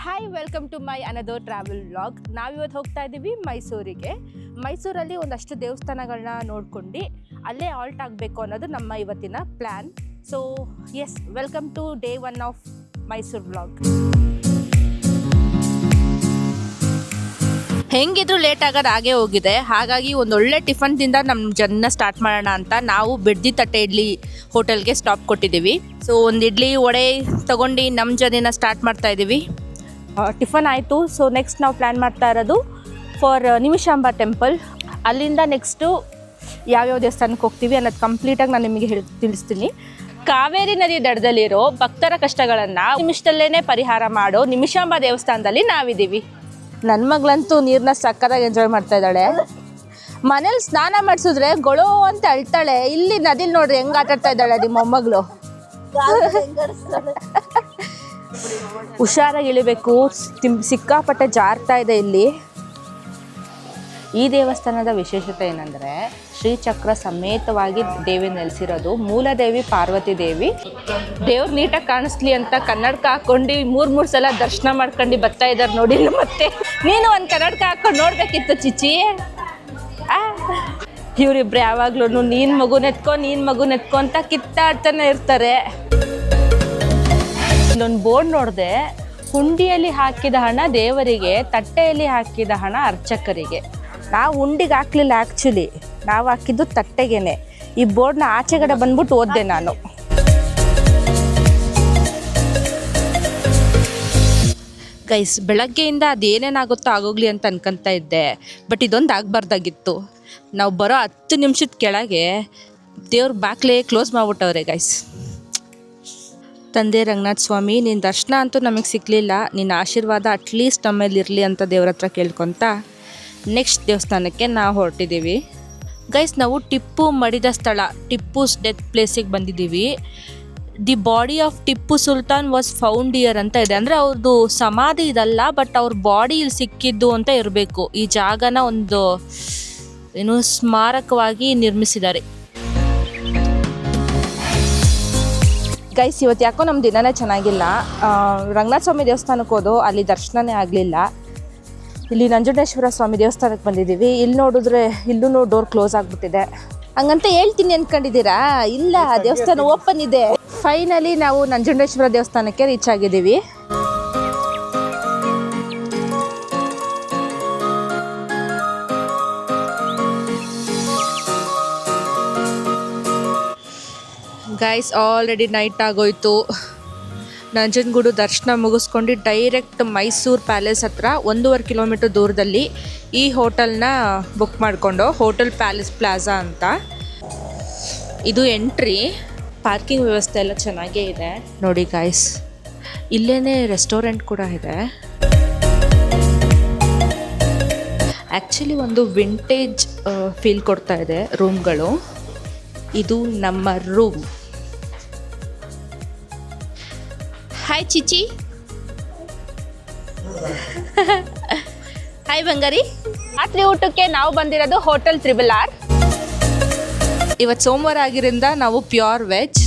Hi, welcome to my another travel vlog. ನಾವಿವತ್ತು ಹೋಗ್ತಾ ಇದ್ದೀವಿ ಮೈಸೂರಿಗೆ. ಮೈಸೂರಲ್ಲಿ ಒಂದಷ್ಟು ದೇವಸ್ಥಾನಗಳನ್ನ ನೋಡ್ಕೊಂಡು ಅಲ್ಲೇ ಆಲ್ಟ್ ಆಗಬೇಕು ಅನ್ನೋದು ನಮ್ಮ ಇವತ್ತಿನ plan. So yes, welcome to day 1 of Mysuru vlog. ಹೆಂಗಿದ್ರು ಲೇಟ್ ಆಗೋದು ಹಾಗೆ ಹೋಗಿದೆ. ಹಾಗಾಗಿ ಒಂದೊಳ್ಳೆ ಟಿಫನ್ದಿಂದ ನಮ್ಮ ಜರ್ನಿನ ಸ್ಟಾರ್ಟ್ ಮಾಡೋಣ ಅಂತ ನಾವು ಬಿಡ್ದಿ ತಟ್ಟೆ ಇಡ್ಲಿ ಹೋಟೆಲ್ಗೆ ಸ್ಟಾಪ್ ಕೊಟ್ಟಿದ್ದೀವಿ. ಸೊ ಒಂದು ಇಡ್ಲಿ ವಡೆ ತೊಗೊಂಡು ನಮ್ಮ ಜರ್ನಿನ ಸ್ಟಾರ್ಟ್ ಮಾಡ್ತಾ ಇದ್ದೀವಿ. ಟಿಫನ್ ಆಯಿತು. ಸೊ ನೆಕ್ಸ್ಟ್ ನಾವು ಪ್ಲ್ಯಾನ್ ಮಾಡ್ತಾ ಇರೋದು ಫಾರ್ ನಿಮಿಷಾಂಬ ಟೆಂಪಲ್. ಅಲ್ಲಿಂದ ನೆಕ್ಸ್ಟು ಯಾವ್ಯಾವ ದೇವಸ್ಥಾನಕ್ಕೆ ಹೋಗ್ತೀವಿ ಅನ್ನೋದು ಕಂಪ್ಲೀಟಾಗಿ ನಾನು ನಿಮಗೆ ತಿಳಿಸ್ತೀನಿ. ಕಾವೇರಿ ನದಿ ದಡದಲ್ಲಿರೋ ಭಕ್ತರ ಕಷ್ಟಗಳನ್ನು ನಿಮಿಷದಲ್ಲೇ ಪರಿಹಾರ ಮಾಡೋ ನಿಮಿಷಾಂಬ ದೇವಸ್ಥಾನದಲ್ಲಿ ನಾವಿದ್ದೀವಿ. ನನ್ನ ಮಗಳಂತೂ ನೀರನ್ನ ಸಕ್ಕತ್ತಾಗಿ ಎಂಜಾಯ್ ಮಾಡ್ತಾ ಇದ್ದಾಳೆ. ಮನೇಲಿ ಸ್ನಾನ ಮಾಡಿಸಿದ್ರೆ ಗೊಳೋ ಅಂತ ಅಳ್ತಾಳೆ. ಇಲ್ಲಿ ನದಿಲಿ ನೋಡ್ರಿ ಹೆಂಗೆ ಆಟಾಡ್ತಾ ಇದ್ದಾಳೆ ನಿಮ್ಮ ಮೊಮ್ಮಗಳು. ಹುಷಾರಾಗಿ ಇಳಿಬೇಕು, ಸಿಕ್ಕಾಪಟ್ಟೆ ಜಾರ್ತಾ ಇದೆ ಇಲ್ಲಿ. ಈ ದೇವಸ್ಥಾನದ ವಿಶೇಷತೆ ಏನಂದರೆ ಶ್ರೀಚಕ್ರ ಸಮೇತವಾಗಿ ದೇವಿ ನೆಲೆಸಿರೋದು. ಮೂಲದೇವಿ ಪಾರ್ವತಿ ದೇವಿ. ದೇವ್ರು ನೀಟಾಗಿ ಕಾಣಿಸ್ಲಿ ಅಂತ ಕನ್ನಡಕ ಹಾಕ್ಕೊಂಡು 3 ಸಲ ದರ್ಶನ ಮಾಡ್ಕೊಂಡು ಬರ್ತಾ ಇದ್ದಾರೆ ನೋಡಿ. ಮತ್ತೆ ನೀನು ಒಂದು ಕನ್ನಡಕ ಹಾಕ್ಕೊಂಡು ನೋಡ್ಬೇಕಿತ್ತು ಚಿಚ್ಚಿ. ಇವರಿಬ್ರು ಯಾವಾಗ್ಲೂ ನೀನು ಮಗು ನೆತ್ಕೊ ಅಂತ ಕಿತ್ತಾಡ್ತಾನೆ ಇರ್ತಾರೆ. ಇಲ್ಲೊಂದು ಬೋರ್ಡ್ ನೋಡಿದೆ, ಹುಂಡಿಯಲ್ಲಿ ಹಾಕಿದ ಹಣ ದೇವರಿಗೆ, ತಟ್ಟೆಯಲ್ಲಿ ಹಾಕಿದ ಹಣ ಅರ್ಚಕರಿಗೆ. ನಾವು ಹುಂಡಿಗೆ ಹಾಕ್ಲಿಲ್ಲ, ಆ್ಯಕ್ಚುಲಿ ನಾವು ಹಾಕಿದ್ದು ತಟ್ಟೆಗೇನೆ. ಈ ಬೋರ್ಡ್ನ ಆಚೆಗಡೆ ಬಂದ್ಬಿಟ್ಟು ಓದಿದೆ ನಾನು. ಗೈಸ್, ಬೆಳಗ್ಗೆಯಿಂದ ಅದೇನೇನಾಗುತ್ತೋ ಆಗೋಗ್ಲಿ ಅಂತ ಅನ್ಕೊತಾ ಇದ್ದೆ. ಬಟ್ ಇದೊಂದು ಆಗಬಾರ್ದಾಗಿತ್ತು. ನಾವು ಬರೋ 10 ನಿಮಿಷದ ಕೆಳಗೆ ದೇವ್ರ ಬಾಕ್ಲೇ ಕ್ಲೋಸ್ ಮಾಡಿಬಿಟ್ಟವ್ರೆ ಗೈಸ್. ತಂದೆ ರಂಗನಾಥ ಸ್ವಾಮಿ, ನಿನ್ನ ದರ್ಶನ ಅಂತೂ ನಮಗೆ ಸಿಕ್ಕಲಿಲ್ಲ, ನಿನ್ನ ಆಶೀರ್ವಾದ ಅಟ್ಲೀಸ್ಟ್ ನಮ್ಮಲ್ಲಿ ಇರಲಿ ಅಂತ ದೇವ್ರ ಹತ್ರ ಕೇಳ್ಕೊತ ನೆಕ್ಸ್ಟ್ ದೇವಸ್ಥಾನಕ್ಕೆ ನಾವು ಹೊರಟಿದ್ದೀವಿ. ಗೈಸ್, ನಾವು ಟಿಪ್ಪು ಮಡಿದ ಸ್ಥಳ, ಟಿಪ್ಪುಸ್ ಡೆತ್ ಪ್ಲೇಸಿಗೆ ಬಂದಿದ್ದೀವಿ. The body of Tipu Sultan was found here ಅಂತ ಇದೆ. ಅಂದರೆ ಅವ್ರದ್ದು ಸಮಾಧಿ ಇದಲ್ಲ, ಬಟ್ ಅವ್ರ ಬಾಡಿ ಇಲ್ಲಿ ಸಿಕ್ಕಿದ್ದು ಅಂತ ಇರಬೇಕು. ಈ ಜಾಗನ ಒಂದು ಸ್ಮಾರಕವಾಗಿ ನಿರ್ಮಿಸಿದ್ದಾರೆ. ಗೈಸ್, ಇವತ್ತು ಯಾಕೋ ನಮ್ಮ ದಿನನೇ ಚೆನ್ನಾಗಿಲ್ಲ. ರಂಗನಾಥ ಸ್ವಾಮಿ ದೇವಸ್ಥಾನಕ್ಕೆ ಹೋದೋ, ಅಲ್ಲಿ ದರ್ಶನನೇ ಆಗಲಿಲ್ಲ. ಇಲ್ಲಿ ನಂಜುಂಡೇಶ್ವರ ಸ್ವಾಮಿ ದೇವಸ್ಥಾನಕ್ಕೆ ಬಂದಿದ್ದೀವಿ. ಇಲ್ಲಿ ನೋಡಿದ್ರೆ ಇಲ್ಲೂ ಡೋರ್ ಕ್ಲೋಸ್ ಆಗಿಬಿಟ್ಟಿದೆ. ಹಂಗಂತ ಹೇಳ್ತೀನಿ ಅಂದ್ಕೊಂಡಿದ್ದೀರಾ? ಇಲ್ಲ, ದೇವಸ್ಥಾನ ಓಪನ್ ಇದೆ. ಫೈನಲಿ ನಾವು ನಂಜುಂಡೇಶ್ವರ ದೇವಸ್ಥಾನಕ್ಕೆ ರೀಚ್ ಆಗಿದ್ದೀವಿ. ಗೈಸ್, ಆಲ್ರೆಡಿ ನೈಟ್ ಆಗೋಯ್ತು. ನಂಜನಗೂಡು ದರ್ಶನ ಮುಗಿಸ್ಕೊಂಡು ಡೈರೆಕ್ಟ್ ಮೈಸೂರು ಪ್ಯಾಲೇಸ್ ಹತ್ರ 1.5 ಕಿಲೋಮೀಟರ್ ದೂರದಲ್ಲಿ ಈ ಹೋಟೆಲ್ನ ಬುಕ್ ಮಾಡಿಕೊಂಡು, ಹೋಟೆಲ್ ಪ್ಯಾಲೇಸ್ ಪ್ಲಾಜಾ ಅಂತ. ಇದು ಎಂಟ್ರಿ. ಪಾರ್ಕಿಂಗ್ ವ್ಯವಸ್ಥೆ ಎಲ್ಲ ಚೆನ್ನಾಗೇ ಇದೆ ನೋಡಿ ಗೈಸ್. ಇಲ್ಲೇ ರೆಸ್ಟೋರೆಂಟ್ ಕೂಡ ಇದೆ. ಆ್ಯಕ್ಚುಲಿ ಒಂದು ವಿಂಟೇಜ್ ಫೀಲ್ ಕೊಡ್ತಾ ಇದೆ ರೂಮ್ಗಳು. ಇದು ನಮ್ಮ ರೂಮ್. ಹಾಯ್ ಚಿಚಿ. ಹಾಯ್ ಬಂಗಾರಿ. ರಾತ್ರಿ ಊಟಕ್ಕೆ ನಾವು ಬಂದಿರೋದು ಹೋಟೆಲ್ ತ್ರಿಬಲ್ ಆರ್. ಇವತ್ತು ಸೋಮವಾರ ಆಗಿರೋದ್ರಿಂದ ನಾವು ಪ್ಯೂರ್ ವೆಜ್.